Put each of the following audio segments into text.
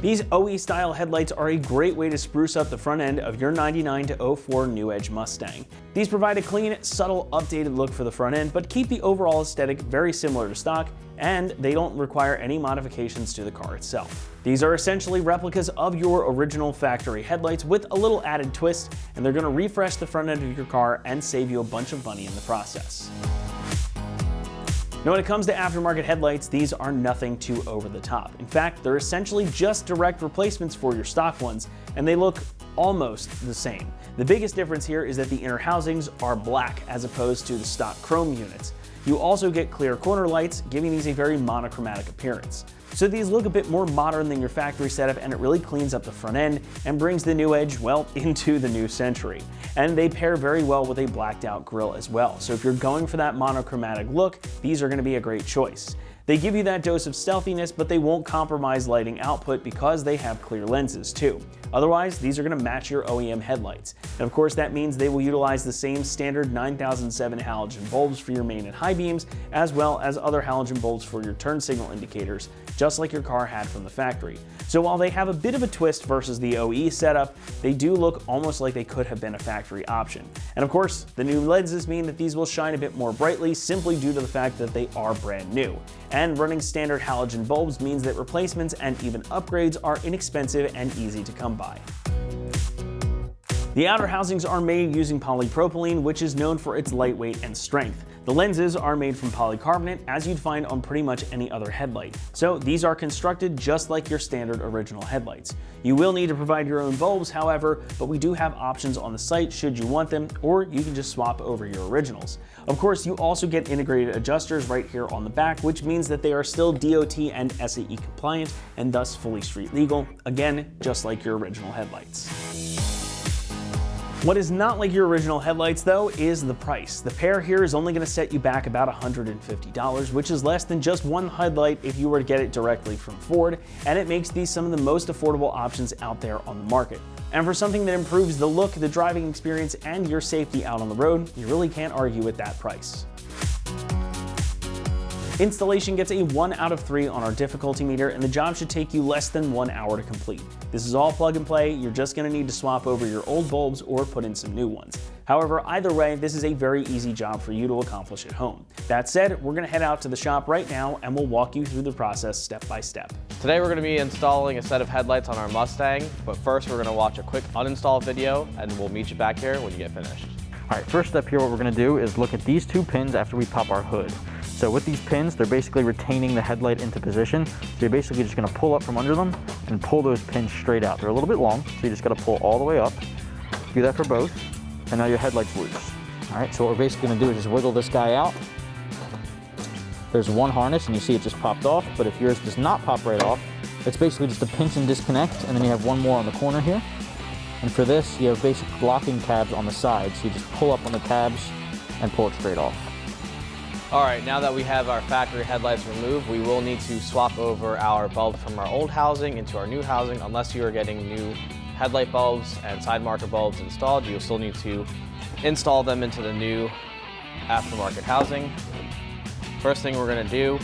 These OE style headlights are a great way to spruce up the front end of your 99 to 04 New Edge Mustang. These provide a clean, subtle, updated look for the front end, but keep the overall aesthetic very similar to stock, and they don't require any modifications to the car itself. These are essentially replicas of your original factory headlights with a little added twist, and they're going to refresh the front end of your car and save you a bunch of money in the process. Now, when it comes to aftermarket headlights, these are nothing too over the top. In fact, they're essentially just direct replacements for your stock ones, and they look almost the same. The biggest difference here is that the inner housings are black as opposed to the stock chrome units. You also get clear corner lights, giving these a very monochromatic appearance. So these look a bit more modern than your factory setup, and it really cleans up the front end and brings the New Edge, well, into the new century. And they pair very well with a blacked out grille as well. So if you're going for that monochromatic look, these are going to be a great choice. They give you that dose of stealthiness, but they won't compromise lighting output because they have clear lenses too. Otherwise, these are going to match your OEM headlights. And of course, that means they will utilize the same standard 9007 halogen bulbs for your main and high beams, as well as other halogen bulbs for your turn signal indicators, just like your car had from the factory. So while they have a bit of a twist versus the OE setup, they do look almost like they could have been a factory option. And of course, the new lenses mean that these will shine a bit more brightly simply due to the fact that they are brand new. And running standard halogen bulbs means that replacements and even upgrades are inexpensive and easy to come by. The outer housings are made using polypropylene, which is known for its lightweight and strength. The lenses are made from polycarbonate, as you'd find on pretty much any other headlight. So these are constructed just like your standard original headlights. You will need to provide your own bulbs, however, but we do have options on the site should you want them, or you can just swap over your originals. Of course, you also get integrated adjusters right here on the back, which means that they are still DOT and SAE compliant and thus fully street legal, again, just like your original headlights. What is not like your original headlights though is the price. The pair here is only going to set you back about $150, which is less than just one headlight if you were to get it directly from Ford, and it makes these some of the most affordable options out there on the market. And for something that improves the look, the driving experience, and your safety out on the road, you really can't argue with that price. Installation gets a 1 out of 3 on our difficulty meter, and the job should take you less than 1 hour to complete. This is all plug and play. You're just going to need to swap over your old bulbs or put in some new ones. However, either way, this is a very easy job for you to accomplish at home. That said, we're going to head out to the shop right now and we'll walk you through the process step by step. Today we're going to be installing a set of headlights on our Mustang, but first we're going to watch a quick uninstall video and we'll meet you back here when you get finished. All right, first step here, what we're going to do is look at these 2 pins after we pop our hood. So with these pins, they're basically retaining the headlight into position. So you're basically just going to pull up from under them and pull those pins straight out. They're a little bit long, so you just got to pull all the way up. Do that for both, and now your headlight's loose. All right, so what we're basically going to do is just wiggle this guy out. There's one harness, and you see it just popped off, but if yours does not pop right off, it's basically just a pinch and disconnect, and then you have one more on the corner here. And for this, you have basic blocking tabs on the side, so you just pull up on the tabs and pull it straight off. All right, now that we have our factory headlights removed, we will need to swap over our bulbs from our old housing into our new housing. Unless you are getting new headlight bulbs and side marker bulbs installed, you'll still need to install them into the new aftermarket housing. First thing we're going to do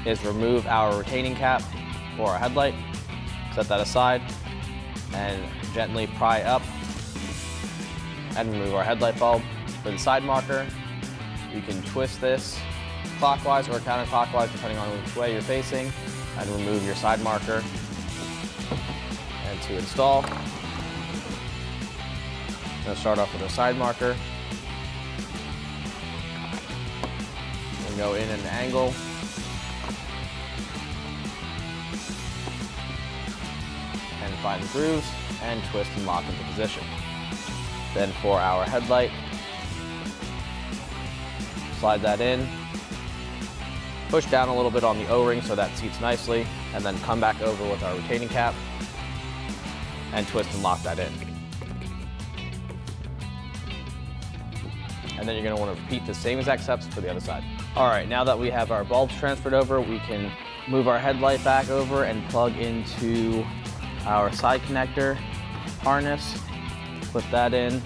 is remove our retaining cap for our headlight. Set that aside and gently pry up and remove our headlight bulb. For the side marker, you can twist this clockwise or counterclockwise depending on which way you're facing, and remove your side marker. And to install, I'm going to start off with a side marker and go in at an angle. And find the grooves and twist and lock into position. Then for our headlight, slide that in, push down a little bit on the O-ring so that seats nicely, and then come back over with our retaining cap and twist and lock that in. And then you're going to want to repeat the same exact steps for the other side. All right, now that we have our bulbs transferred over, we can move our headlight back over and plug into our side connector harness, put that in,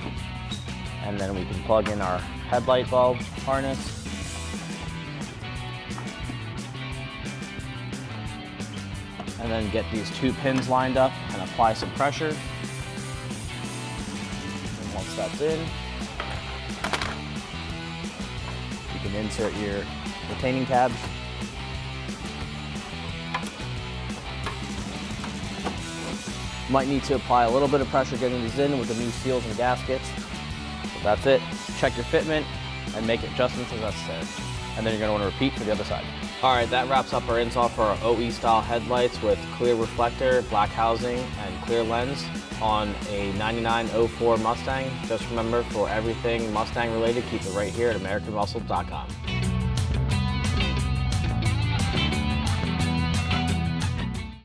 and then we can plug in our headlight bulb harness. and then get these 2 pins lined up and apply some pressure. And once that's in, you can insert your retaining tabs. Might need to apply a little bit of pressure getting these in with the new seals and gaskets. But that's it. Check your fitment and make adjustments as necessary. And then you're gonna wanna repeat for the other side. All right, that wraps up our install for our OE style headlights with clear reflector, black housing, and clear lens on a 9904 Mustang. Just remember, for everything Mustang related, keep it right here at AmericanMuscle.com.